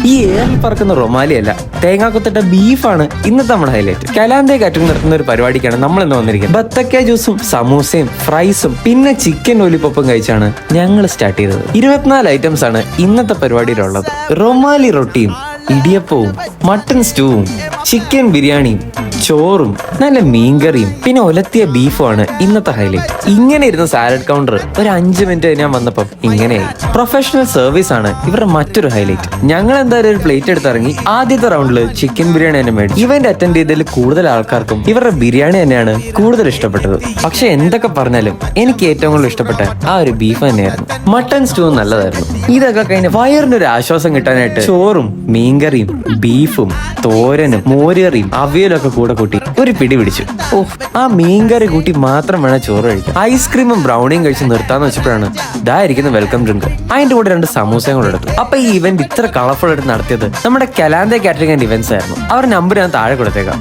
ഈ ഏറിൽ പറക്കുന്ന റൊമാലിയല്ല, തേങ്ങാക്കൊത്തിട്ട ബീഫാണ് ഇന്നത്തെ നമ്മുടെ ഹൈലൈറ്റ്. കലാന്തേ കാറ്ററിംഗ് നടത്തുന്ന ഒരു പരിപാടിക്കാണ് നമ്മൾ ഇന്ന് വന്നിരിക്കുന്നത്. ബത്തക്ക ജ്യൂസും സമൂസയും ഫ്രൈസും പിന്നെ ചിക്കൻ ലോലിപോപ്പും കഴിച്ചാണ് ഞങ്ങൾ സ്റ്റാർട്ട് ചെയ്തത്. 24 ഐറ്റംസ് ആണ് ഇന്നത്തെ പരിപാടിയിലുള്ളത്. റൊമാലി റൊട്ടിയും ഇടിയപ്പവും മട്ടൺ സ്റ്റൂവും ചിക്കൻ ബിരിയാണിയും ചോറും നല്ല മീൻകറിയും പിന്നെ ഒലത്തിയ ബീഫുമാണ് ഇന്നത്തെ ഹൈലൈറ്റ്. ഇങ്ങനെ ഇരുന്ന സാലഡ് കൗണ്ടർ ഒരു 5 മിനിറ്റ് ഞാൻ വന്നപ്പം ഇങ്ങനെയായി. പ്രൊഫഷണൽ സർവീസ് ആണ് ഇവരുടെ മറ്റൊരു ഹൈലൈറ്റ്. ഞങ്ങൾ എന്തായാലും ഒരു പ്ലേറ്റ് എടുത്തിറങ്ങി. ആദ്യത്തെ റൗണ്ടിൽ ചിക്കൻ ബിരിയാണി തന്നെ മേടിച്ചു. ഇവന്റ് അറ്റൻഡ് ചെയ്തതിൽ കൂടുതൽ ആൾക്കാർക്കും ഇവരുടെ ബിരിയാണി തന്നെയാണ് കൂടുതൽ ഇഷ്ടപ്പെട്ടത്. പക്ഷെ എന്തൊക്കെ പറഞ്ഞാലും എനിക്ക് ഏറ്റവും കൂടുതൽ ഇഷ്ടപ്പെട്ട ആ ഒരു ബീഫ് തന്നെയായിരുന്നു. മട്ടൺ സ്റ്റൂ നല്ലതായിരുന്നു. ഇതൊക്കെ കഴിഞ്ഞ് വയറിനൊരു ആശ്വാസം കിട്ടാനായിട്ട് ചോറും മീൻകറിയും ബീഫും തോരനും മോരുകറിയും അവിയലൊക്കെ കൂടെ കൂട്ടി ഒരു പിടി പിടിച്ചു. ആ മീൻകറി കൂട്ടി മാത്രം വേണം ചോറ് കഴിക്കാൻ. ഐസ്ക്രീമും ബ്രൗണിയും കഴിച്ച് നിർത്താന്ന് വെച്ചപ്പോഴാണ് ഇതായിരിക്കുന്ന വെൽക്കം ഡ്രിങ്ക്. അതിന്റെ കൂടെ 2 സമൂസയും കൂടെ എടുത്തു. അപ്പൊ ഈ ഇവന്റ് ഇത്ര കളർഫുൾ ആയിട്ട് നടത്തിയത് നമ്മുടെ കലാന്തേ കാറ്ററിംഗ് ആൻഡ് ഇവന്റ്സ് ആയിരുന്നു. അവരുടെ നമ്പർ ഞാൻ താഴെ കൊടുത്തേക്കാം.